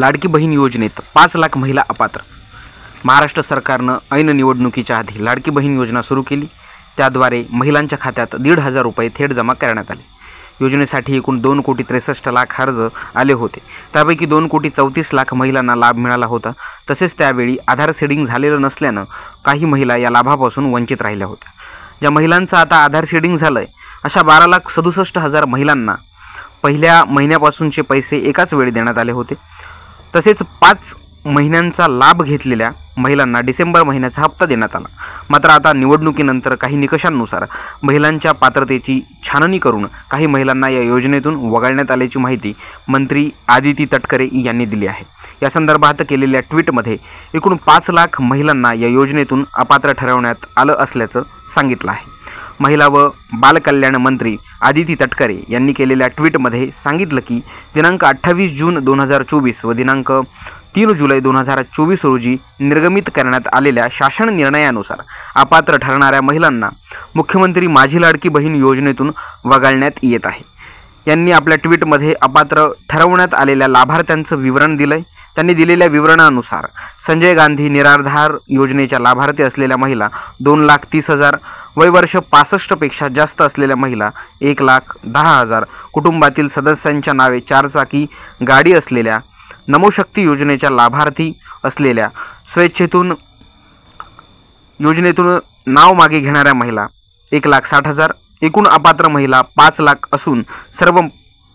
लाडकी बहीण योजनेत 5 लाख महिला अपात्र। महाराष्ट्र सरकारनं ऐन निवडणुकीच्या आधी लाडकी बहीण योजना सुरू केली। त्याद्वारे महिलांच्या खात्यात 1,500 रुपये थेट जमा करण्यात आले। योजनेसाठी एकूण 2,63,00,000 अर्ज आले होते। त्यापैकी 2,34,00,000 महिलांना लाभ मिळाला होता। तसेच त्यावेळी आधार सीडिंग झालेलं नसल्यानं काही महिला या लाभापासून वंचित राहिल्या होत्या। ज्या महिलांचं आता आधार सीडिंग झालंय अशा 12,67,000 महिलांना पहिल्या महिन्यापासूनचे पैसे एकाच वेळी देण्यात आले होते। तसेच 5 महिन्यांचा लाभ घेतलेल्या महिलांना डिसेंबर महिन्याचा हप्ता देण्यात आला। मात्र आता निवडणुकीनंतर काही निकषांनुसार महिलांच्या पात्रतेची छाननी करून काही महिलांना या योजनेतून वगळण्यात आल्याची माहिती मंत्री आदिती तटकरे यांनी दिली आहे। या संदर्भात केलेल्या ट्विटमध्ये एकूण 5 लाख महिलांना या योजनेतून अपात्र ठरवण्यात आलं असल्याचं सांगितलं आहे। महिला व बालकल्याण मंत्री आदिती तटकरे यांनी केलेल्या ट्विटमध्ये सांगितलं की दिनांक 28 जून 2024 व दिनांक 3 जुलै 2024 रोजी निर्गमित करण्यात आलेल्या शासन निर्णयानुसार अपात्र ठरणाऱ्या महिलांना मुख्यमंत्री माझी लाडकी बहीण योजनेतून वगळण्यात येत आहे। यांनी आपल्या ट्विटमध्ये अपात्र ठरवण्यात आलेल्या लाभार्थ्यांचं विवरण दिलंय। त्यांनी दिलेल्या विवरणानुसार संजय गांधी निराधार योजनेच्या लाभार्थी असलेल्या महिला 2,30,000, वयवर्ष 65 पेक्षा जास्त असलेल्या महिला 1,10,000, कुटुंबातील सदस्यांच्या नावे 4 चाकी गाडी असलेल्या, नमोशक्ती योजनेच्या लाभार्थी असलेल्या, स्वेच्छेतून योजनेतून नाव मागे घेणाऱ्या महिला 1,60,000, एकूण अपात्र महिला 5 लाख असून सर्व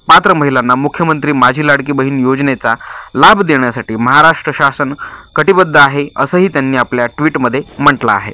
पात्र महिलांना मुख्यमंत्री माझी लाडकी बहीण योजनेचा लाभ देण्यासाठी महाराष्ट्र शासन कटिबद्ध आहे असंही त्यांनी आपल्या ट्विटमध्ये म्हटलं आहे।